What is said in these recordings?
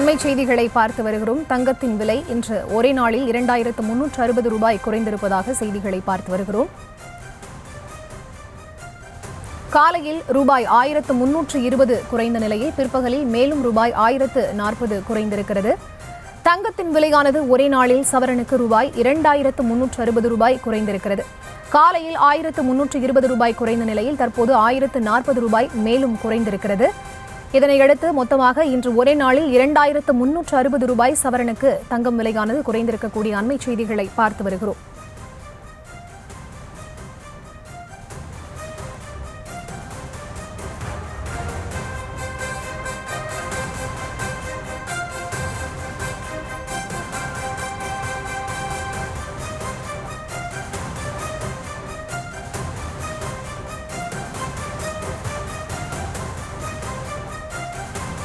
அண்மை செய்திகளை பார்த்து வருகிறோம். தங்கத்தின் விலை இன்று ஒரே நாளில் 2360 ரூபாய் குறைந்திருப்பதாக செய்திகளை பார்த்து வருகிறோம். காலையில் ரூபாய் 1320 குறைந்த நிலையில் பிற்பகலில் மேலும் ரூபாய் 1040 குறைந்திருக்கிறது. தங்கத்தின் விலையானது ஒரே நாளில் சவரனுக்கு ரூபாய் 2360 ரூபாய் குறைந்திருக்கிறது. காலையில் 1320 ரூபாய் குறைந்த நிலையில் தற்போது 1040 ரூபாய் மேலும் குறைந்திருக்கிறது. இதனையடுத்து மொத்தமாக இன்று ஒரே நாளில் 2360 ரூபாய் சவரனுக்கு தங்கம் விலையானது குறைந்திருக்கக்கூடிய அண்மை செய்திகளை பார்த்து வருகிறோம்.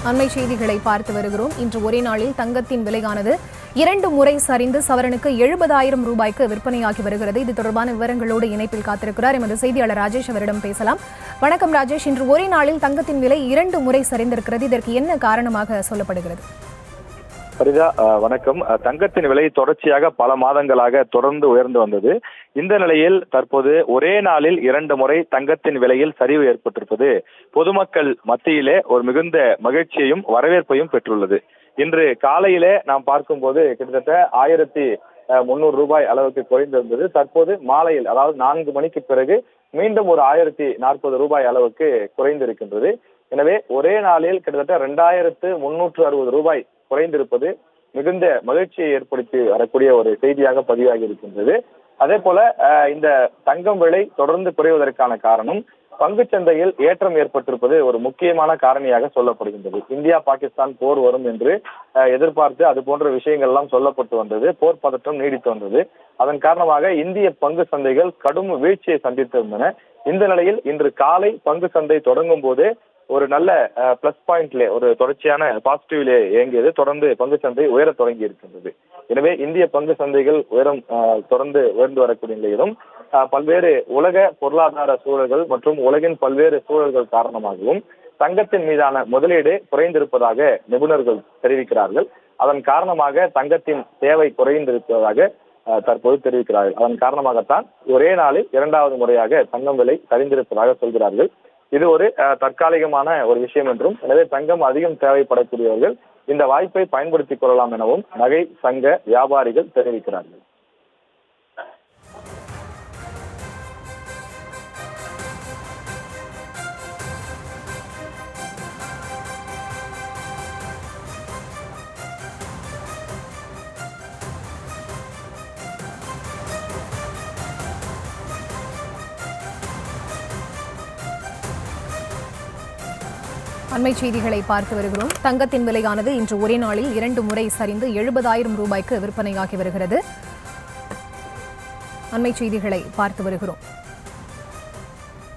அண்மை செய்திகளை பார்த்து வருகிறோம். இன்று ஒரே நாளில் தங்கத்தின் விலையானது 2 முறை சரிந்து சவரனுக்கு 70,000 ரூபாய்க்கு விற்பனையாகி வருகிறது. இது தொடர்பான விவரங்களோடு இணைப்பில் காத்திருக்கிறார் எமது செய்தியாளர் ராஜேஷ். அவரிடம் பேசலாம். வணக்கம் ராஜேஷ். இன்று ஒரே நாளில் தங்கத்தின் விலை 2 முறை சரிந்திருக்கிறது. இதற்கு என்ன காரணமாக சொல்லப்படுகிறது? பரிதா, வணக்கம். தங்கத்தின் விலை தொடர்ச்சியாக பல மாதங்களாக தொடர்ந்து உயர்ந்து வந்தது. இந்த நிலையில் தற்போது ஒரே நாளில் 2 முறை தங்கத்தின் விலையில் சரிவு ஏற்பட்டிருப்பது பொதுமக்கள் மத்தியிலே ஒரு மிகுந்த மகிழ்ச்சியையும் வரவேற்பையும் பெற்றுள்ளது. இன்று காலையிலே நாம் பார்க்கும்போது கிட்டத்தட்ட 1300 ரூபாய் அளவுக்கு குறைந்திருந்தது. தற்போது மாலையில், அதாவது 4 மணிக்கு பிறகு மீண்டும் ஒரு 1040 ரூபாய் அளவுக்கு குறைந்திருக்கின்றது. எனவே ஒரே நாளில் கிட்டத்தட்ட 2360 ரூபாய் குறைந்திருப்பது மிகுந்த மகிழ்ச்சியை ஏற்படுத்தி வரக்கூடிய ஒரு செய்தியாக பதிவாகி இருக்கின்றது. அதே போல இந்த தங்கம் விலை தொடர்ந்து குறைவதற்கான காரணம் பங்குச்சந்தையில் ஏற்றம் ஏற்பட்டிருப்பது ஒரு முக்கியமான காரணியாக சொல்லப்படுகின்றது. இந்தியா பாகிஸ்தான் போர் வரும் என்று எதிர்பார்த்து அது போன்ற விஷயங்கள் எல்லாம் சொல்லப்பட்டு வந்தது. போர் பதற்றம் நீடித்து வந்தது. அதன் காரணமாக இந்திய பங்கு சந்தைகள் கடும் வீழ்ச்சியை சந்தித்திருந்தன. இந்த நிலையில் இன்று காலை பங்கு சந்தை தொடங்கும் போது ஒரு நல்ல பிளஸ் பாயிண்ட்ல, ஒரு தொடர்ச்சியான பாசிட்டிவ்லே இயங்கியது. தொடர்ந்து பங்கு சந்தை உயர தொடங்கி இருக்கின்றது. எனவே இந்திய பங்கு சந்தைகள் தொடர்ந்து உயர்ந்து வரக்கூடிய நிலையிலும் பல்வேறு உலக பொருளாதார சூழல்கள் மற்றும் உலகின் பல்வேறு சூழல்கள் காரணமாகவும் தங்கத்தின் மீதான முதலீடு குறைந்திருப்பதாக நிபுணர்கள் தெரிவிக்கிறார்கள். அதன் காரணமாக தங்கத்தின் தேவை குறைந்திருப்பதாக தற்போது தெரிவிக்கிறார்கள். அதன் காரணமாகத்தான் ஒரே நாளில் 2வது முறையாக தங்கம் விலை சரிந்திருப்பதாக சொல்கிறார்கள். இது ஒரு தற்காலிகமான ஒரு விஷயம் என்றும், எனவே தங்கம் அதிகம் தேவைப்படக்கூடியவர்கள் இந்த வாய்ப்பை பயன்படுத்திக் கொள்ளலாம் எனவும் நகை சங்க வியாபாரிகள் தெரிவிக்கிறார்கள். அண்மை செய்திகளை பார்த்து வருகிறோம். தங்கத்தின் விலையானது இன்று ஒரே நாளில் 2 முறை சரிந்து 70,000 ரூபாய்க்கு விற்பனையாகி வருகிறது. அண்மை செய்திகளை பார்த்து வருகிறோம்.